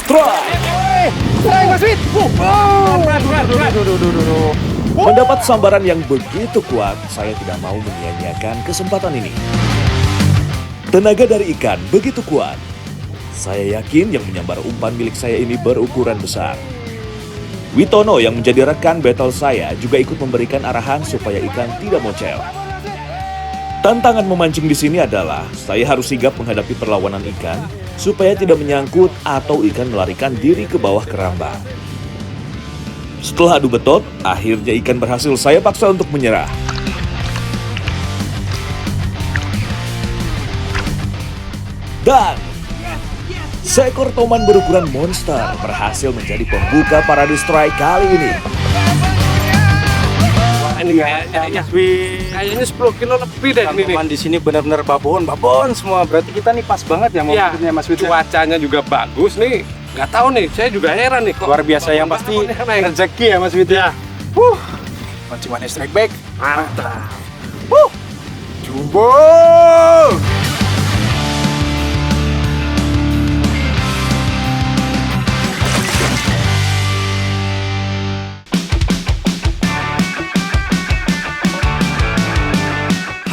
Strike! Strike Mas Wid. Mendapat sambaran yang begitu kuat, saya tidak mau menyia-nyiakan kesempatan ini. Tenaga dari ikan begitu kuat. Saya yakin yang menyambar umpan milik saya ini berukuran besar. Witono yang menjadi rekan battle saya juga ikut memberikan arahan supaya ikan tidak mocel. Tantangan memancing di sini adalah saya harus sigap menghadapi perlawanan ikan supaya tidak menyangkut atau ikan melarikan diri ke bawah keramba. Setelah adu betot, akhirnya ikan berhasil saya paksa untuk menyerah. Dan seekor toman berukuran monster berhasil menjadi pembuka parade strike kali ini. Ini kayaknya 10 kilo lebih deh ini. Teman di sini benar-benar babon semua. Berarti kita nih pas banget ya momennya Mas Wid. Cuacanya juga bagus nih. Nggak tahu nih, saya juga heran nih kok. Luar biasa yang pasti rezeki ya Mas Wid ya. Mancing strike back. Mantap. Jumbo.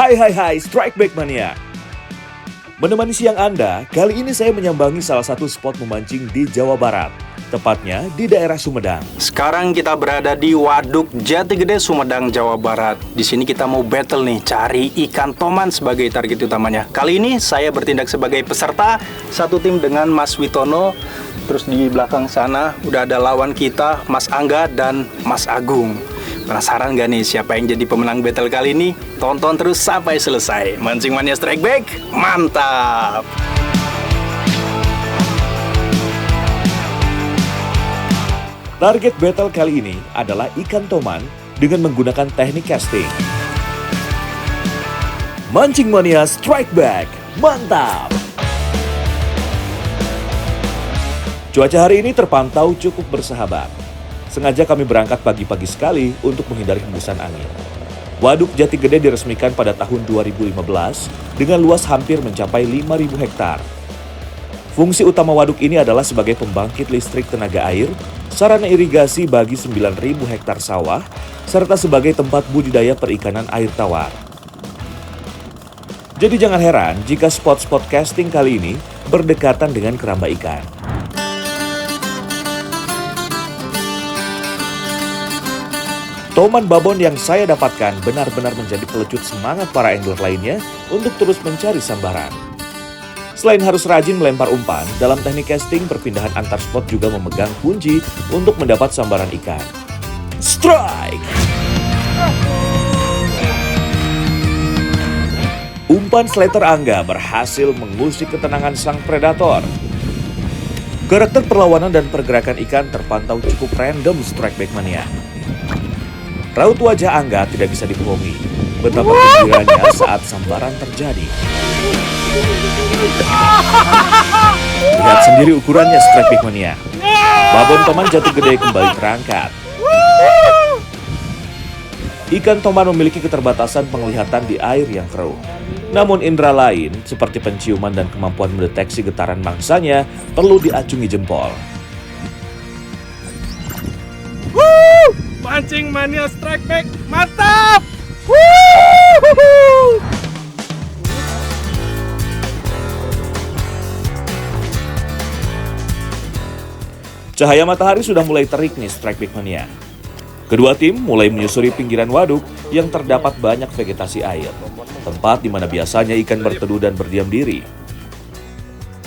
Hai Strike Back Mania. Menemani siang Anda, kali ini saya menyambangi salah satu spot memancing di Jawa Barat, tepatnya di daerah Sumedang. Sekarang kita berada di Waduk Jati Gede, Sumedang, Jawa Barat. Di sini kita mau battle nih, cari ikan toman sebagai target utamanya. Kali ini saya bertindak sebagai peserta, satu tim dengan Mas Witono. Terus di belakang sana udah ada lawan kita, Mas Angga dan Mas Agung. Penasaran gak nih siapa yang jadi pemenang battle kali ini? Tonton terus sampai selesai. Mancing Mania Strike Back, mantap! Target battle kali ini adalah ikan toman dengan menggunakan teknik casting. Mancing Mania Strike Back, mantap! Cuaca hari ini terpantau cukup bersahabat. Sengaja kami berangkat pagi-pagi sekali untuk menghindari hembusan angin. Waduk Jati Gede diresmikan pada tahun 2015 dengan luas hampir mencapai 5.000 hektar. Fungsi utama waduk ini adalah sebagai pembangkit listrik tenaga air, sarana irigasi bagi 9.000 hektar sawah, serta sebagai tempat budidaya perikanan air tawar. Jadi jangan heran jika spot-spot casting kali ini berdekatan dengan keramba ikan. Toman babon yang saya dapatkan benar-benar menjadi pelecut semangat para angler lainnya untuk terus mencari sambaran. Selain harus rajin melempar umpan, dalam teknik casting perpindahan antar spot juga memegang kunci untuk mendapat sambaran ikan. Strike! Umpan Slater Angga berhasil mengusik ketenangan sang predator. Karakter perlawanan dan pergerakan ikan terpantau cukup random Strike Back Mania. Raut wajah Angga tidak bisa dibohongi. Betapa gembiranya saat sambaran terjadi. Lihat sendiri ukurannya Strike Back Mania. Babon toman Jati Gede kembali terangkat. Ikan toman memiliki keterbatasan penglihatan di air yang keruh. Namun indera lain seperti penciuman dan kemampuan mendeteksi getaran mangsanya perlu diacungi jempol. Mancing Mania Strike Back, mantap! Cahaya matahari sudah mulai terik nih Strike Back Mania. Kedua tim mulai menyusuri pinggiran waduk yang terdapat banyak vegetasi air, tempat di mana biasanya ikan berteduh dan berdiam diri.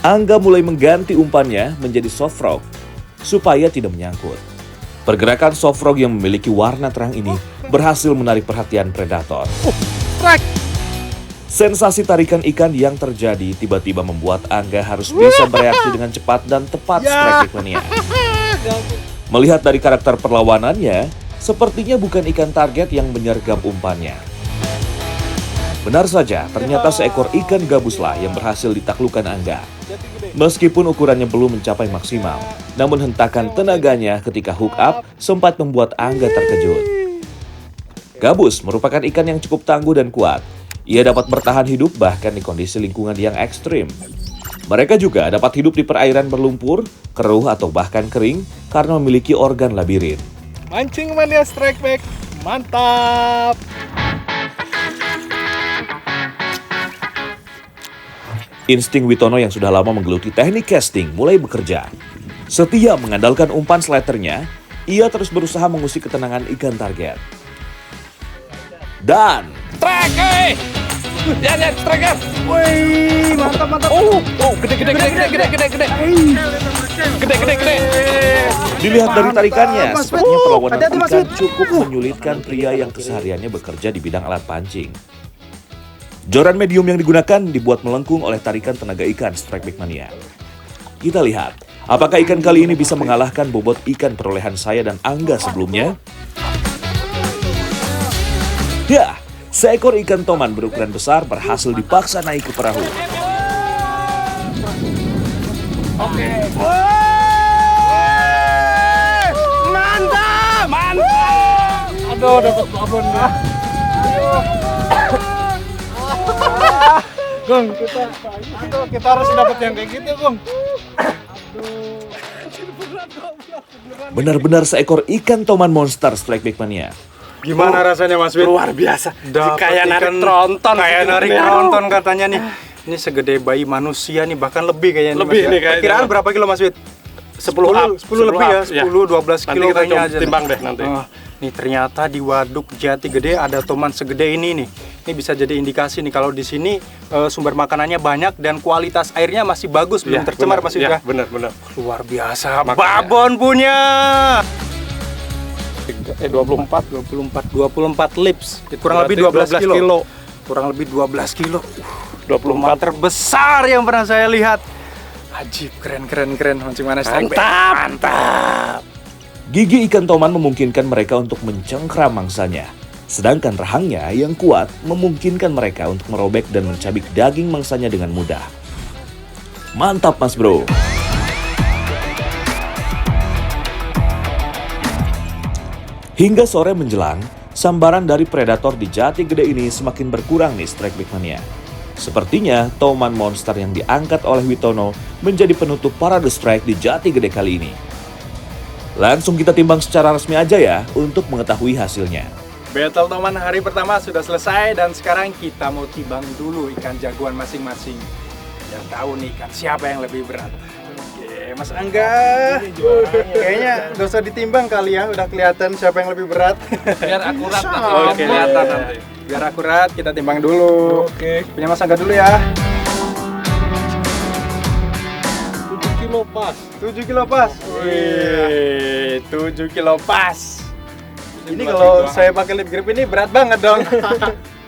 Angga mulai mengganti umpannya menjadi soft frog supaya tidak menyangkut. Pergerakan soft frog yang memiliki warna terang ini berhasil menarik perhatian predator. Strike! Sensasi tarikan ikan yang terjadi tiba-tiba membuat Angga harus bisa bereaksi dengan cepat dan tepat Strike Back Mania. Melihat dari karakter perlawanannya, sepertinya bukan ikan target yang menyergap umpannya. Benar saja, ternyata seekor ikan gabuslah yang berhasil ditaklukkan Angga. Meskipun ukurannya belum mencapai maksimal, namun hentakan tenaganya ketika hook up sempat membuat Angga terkejut. Gabus merupakan ikan yang cukup tangguh dan kuat. Ia dapat bertahan hidup bahkan di kondisi lingkungan yang ekstrim. Mereka juga dapat hidup di perairan berlumpur, keruh atau bahkan kering karena memiliki organ labirin. Mancing mania strike back. Mantap. Insting Witono yang sudah lama menggeluti teknik casting mulai bekerja. Setia mengandalkan umpan slidernya, ia terus berusaha mengusik ketenangan ikan target. Dan Strike, ya, strike. Wih, mantap. Gede. dilihat dari tarikannya, Mas Fit. sepertinya perlawanan Hati-hati, Mas ikan Fit. cukup menyulitkan pria yang kesehariannya bekerja di bidang alat pancing. Joran medium yang digunakan dibuat melengkung oleh tarikan tenaga ikan Strike Back Mania. Kita lihat, apakah ikan kali ini bisa mengalahkan bobot ikan perolehan saya dan Angga sebelumnya? Ya, seekor ikan toman berukuran besar berhasil dipaksa naik ke perahu. Mantap. Aduh, dapat babon dah. Gong, kita harus dapat yang kayak gitu, Gong. Benar-benar seekor ikan toman monster Strike Back Mania. Gimana rasanya Mas Wid? Luar biasa. Dapat Kayak narik ikan- tronton. Kayak gitu. narik tronton katanya nih. Ini segede bayi manusia nih, bahkan lebih kayaknya. Lebih Mas, nih ya. kayaknya. Perkiraan berapa kilo Mas Wid? 10 up. 10 lebih ya, 10-12 Nanti kilo kita kayaknya coba aja. timbang deh nanti. Nih ternyata di Waduk Jati Gede ada toman segede ini nih. Ini bisa jadi indikasi nih kalau di sini sumber makanannya banyak dan kualitas airnya masih bagus, belum tercemar Mas Wid ya. Benar. Luar biasa. Makanya. Babon punya. 24 lips. Kurang lebih 12 kilo. Kurang lebih 12 kilo. 24 Terbesar yang pernah saya lihat. Ajib, keren. Mancing mana strike back. Mantap. Gigi ikan toman memungkinkan mereka untuk mencengkram mangsanya. Sedangkan rahangnya yang kuat memungkinkan mereka untuk merobek dan mencabik daging mangsanya dengan mudah. Mantap Mas Bro. Hingga sore menjelang, sambaran dari predator di Jati Gede ini semakin berkurang nih Strike Back Mania. Sepertinya toman monster yang diangkat oleh Witono menjadi penutup parade strike di Jati Gede kali ini. Langsung kita timbang secara resmi aja ya untuk mengetahui hasilnya. Battle toman hari pertama sudah selesai dan sekarang kita mau timbang dulu ikan jagoan masing-masing. Biar tahu nih ikan siapa yang lebih berat. Oke, Mas Angga. Kayaknya gak usah ditimbang kali ya, udah kelihatan siapa yang lebih berat. Biar akurat nanti. Oke, Kelihatan nanti. biar akurat kita timbang dulu. Oke. Punya Mas Angga dulu ya. 7 kilo pas. 7 kilo pas. Wih, 7 kilo pas. Ini kalau saya pakai lip grip ini berat banget dong.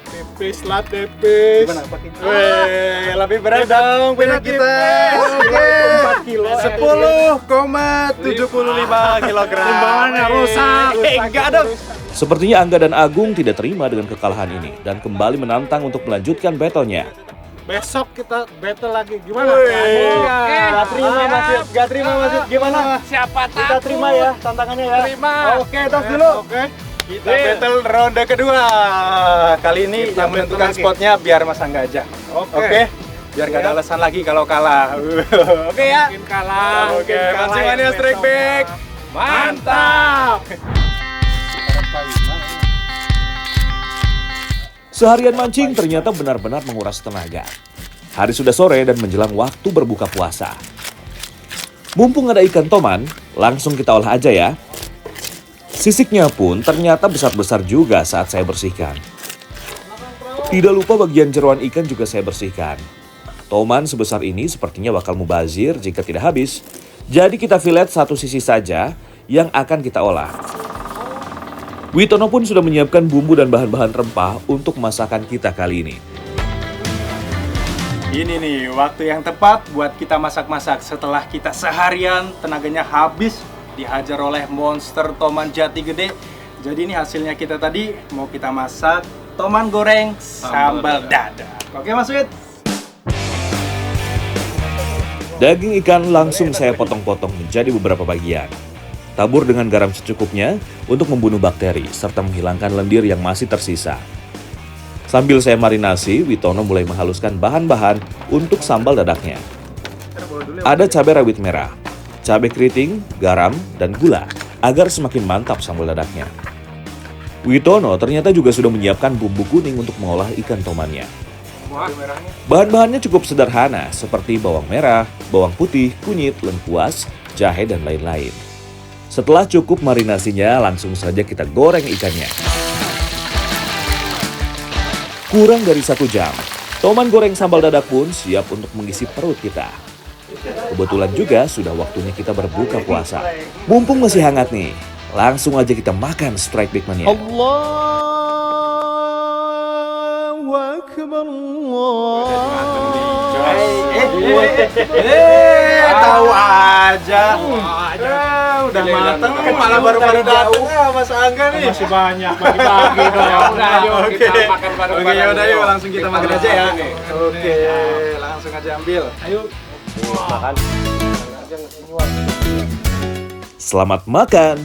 Tipis lah, tipis. Gimana pakai? Wih, lebih berat dong punya kita. Oke. 4 kilo. 10,75 kilogram. Timbangannya rusak. Enggak dong. Sepertinya Angga dan Agung tidak terima dengan kekalahan ini dan kembali menantang untuk melanjutkan battle-nya. Besok kita battle lagi. Gimana? Gak terima Mas Yud, gak terima Mas Yud. Gimana? Siapa takut? Kita terima ya tantangannya ya. Terima. Oke, tos dulu. Oke. Kita battle ronde kedua. Kali ini Kita yang menentukan battle lagi. spotnya biar Mas Angga aja. Oke. Biar gak ada alasan lagi kalau kalah. Oke ya. Mungkin kalah. Oke, Mancing Mania Strike Back. Mantap. Seharian mancing ternyata benar-benar menguras tenaga. Hari sudah sore dan menjelang waktu berbuka puasa. Mumpung ada ikan toman, langsung kita olah aja ya. Sisiknya pun ternyata besar-besar juga saat saya bersihkan. Tidak lupa bagian jeroan ikan juga saya bersihkan. Toman sebesar ini sepertinya bakal mubazir jika tidak habis. Jadi kita filet satu sisi saja yang akan kita olah. Witono pun sudah menyiapkan bumbu dan bahan-bahan rempah untuk masakan kita kali ini. Ini nih waktu yang tepat buat kita masak-masak setelah kita seharian tenaganya habis dihajar oleh monster toman jati gede. Jadi ini hasilnya kita tadi mau kita masak toman goreng sambal dada. Oke Mas Wid? Daging ikan langsung saya potong-potong menjadi beberapa bagian. Tabur dengan garam secukupnya untuk membunuh bakteri serta menghilangkan lendir yang masih tersisa. Sambil saya marinasi, Witono mulai menghaluskan bahan-bahan untuk sambal dadaknya. Ada cabai rawit merah, cabai keriting, garam, dan gula agar semakin mantap sambal dadaknya. Witono ternyata juga sudah menyiapkan bumbu kuning untuk mengolah ikan tomannya. Bahan-bahannya cukup sederhana seperti bawang merah, bawang putih, kunyit, lengkuas, jahe, dan lain-lain. Setelah cukup marinasinya, langsung saja kita goreng ikannya. Kurang dari 1 jam, toman goreng sambal dadak pun siap untuk mengisi perut kita. Kebetulan juga sudah waktunya kita berbuka puasa. Mumpung masih hangat nih, langsung aja kita makan Strike Big Mania. Allahu Akbar, Tahu aja. Udah mateng, malah baru pada datang. Mas Angga nih. masih banyak, bagi-bagi dong. Oke, yaudah yuk langsung kita makan aja ya. Oke, langsung aja ambil. Ayo. Selamat makan.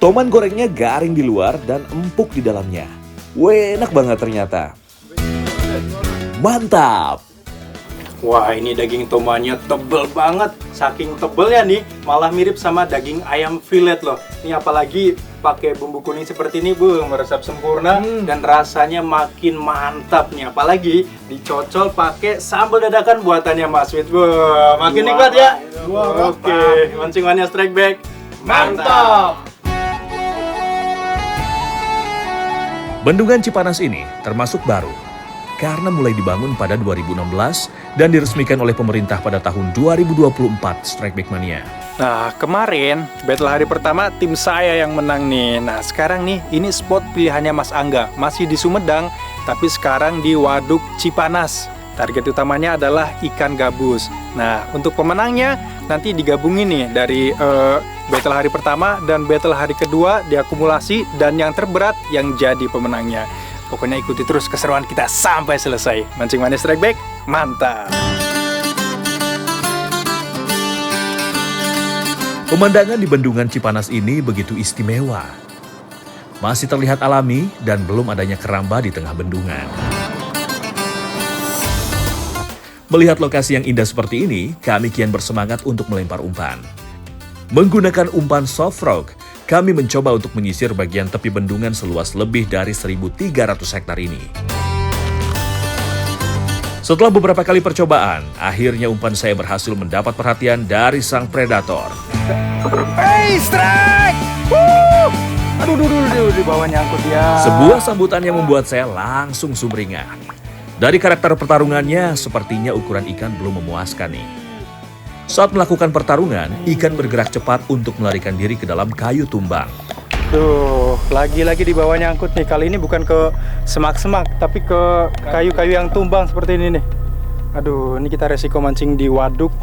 Toman gorengnya garing di luar dan empuk di dalamnya. Enak banget ternyata. Mantap. Wah, ini daging tomannya tebel banget. Saking tebelnya nih, malah mirip sama daging ayam filet loh. Ini apalagi pakai bumbu kuning seperti ini, Bu, meresap sempurna dan rasanya makin mantap nih. Apalagi dicocol pakai sambal dadakan buatannya Mas Wit. Makin nikmat ya. Oke, Mancing Mania Strike Back. Mantap. Bendungan Cipanas ini termasuk baru karena mulai dibangun pada 2016 dan diresmikan oleh pemerintah pada tahun 2024 Strike Big Mania. Nah, kemarin battle hari pertama tim saya yang menang nih. Nah, sekarang nih ini spot pilihannya Mas Angga. Masih di Sumedang, tapi sekarang di Waduk Cipanas. Target utamanya adalah ikan gabus. Nah, untuk pemenangnya nanti digabungin nih dari battle hari pertama dan battle hari kedua diakumulasi dan yang terberat yang jadi pemenangnya. Pokoknya ikuti terus keseruan kita sampai selesai. Mancing Mania Strike Back, mantap! Pemandangan di Bendungan Cipanas ini begitu istimewa. Masih terlihat alami dan belum adanya keramba di tengah bendungan. Melihat lokasi yang indah seperti ini, kami kian bersemangat untuk melempar umpan. Menggunakan umpan soft rock, kami mencoba untuk menyisir bagian tepi bendungan seluas lebih dari 1.300 hektar ini. Setelah beberapa kali percobaan, akhirnya umpan saya berhasil mendapat perhatian dari sang predator. Hey, strike! Aduh, di bawah nyangkut ya. Sebuah sambutan yang membuat saya langsung sumringah. Dari karakter pertarungannya, sepertinya ukuran ikan belum memuaskan nih. Saat melakukan pertarungan, ikan bergerak cepat untuk melarikan diri ke dalam kayu tumbang. Duh, lagi-lagi di bawah nyangkut nih. Kali ini bukan ke semak-semak, tapi ke kayu-kayu yang tumbang seperti ini nih. Aduh, ini kita resiko mancing di waduk.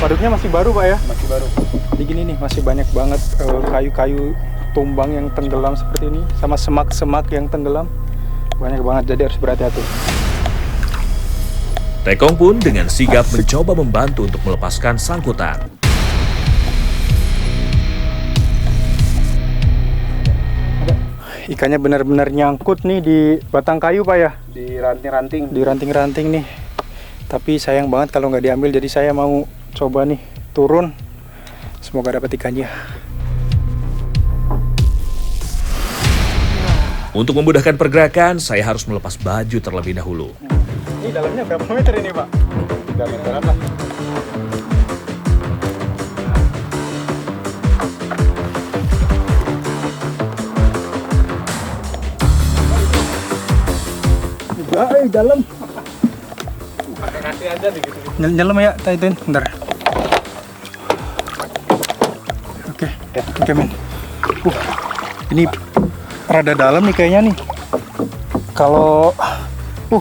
Waduknya masih baru, Pak ya? Masih baru. Jadi gini nih, masih banyak banget kayu-kayu tumbang yang tenggelam seperti ini. Sama semak-semak yang tenggelam. Banyak banget, jadi harus berhati-hati. Tekong pun dengan sigap mencoba membantu untuk melepaskan sangkutan. Ikannya benar-benar nyangkut nih di batang kayu, Pak ya? Di ranting-ranting. Di ranting-ranting nih. Tapi sayang banget kalau nggak diambil, jadi saya mau coba nih turun. Semoga dapat ikannya. Untuk memudahkan pergerakan, saya harus melepas baju terlebih dahulu. Ini dalamnya berapa meter ini, Pak? 3 meteran lah. Dalam. Pakai kaki aja nih gitu. Nyelam ya, Titan. Bentar. Oke, men. Ini rada dalam nih kayaknya nih. Kalau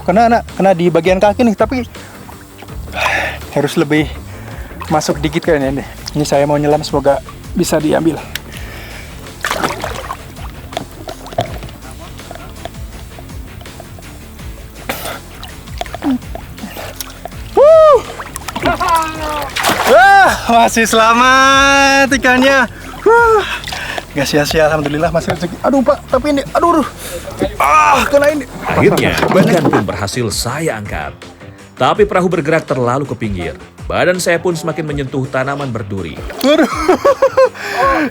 kena di bagian kaki nih, tapi harus lebih masuk dikit kayaknya nih. Ini saya mau nyelam, semoga bisa diambil. Masih selamat ikannya. Gak sia-sia, alhamdulillah masih rezeki. Aduh, Pak, tapi ini aduh. Kena ini. Akhirnya, ikan pun berhasil saya angkat. Tapi perahu bergerak terlalu ke pinggir. Badan saya pun semakin menyentuh tanaman berduri. Aduh,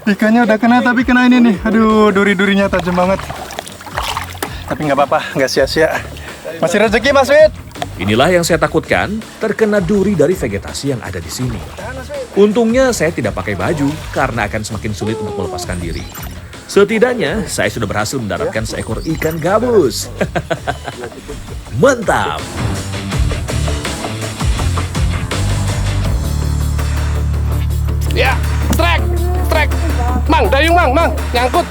ikannya udah kena tapi kena ini nih. Aduh, duri-durinya tajam banget. Tapi nggak apa-apa, nggak sia-sia. Masih rezeki Mas Wid. Inilah yang saya takutkan, terkena duri dari vegetasi yang ada di sini. Untungnya saya tidak pakai baju karena akan semakin sulit untuk melepaskan diri. Setidaknya saya sudah berhasil mendaratkan seekor ikan gabus. Mantap! Ya, trek. Mang, dayung mang, nyangkut.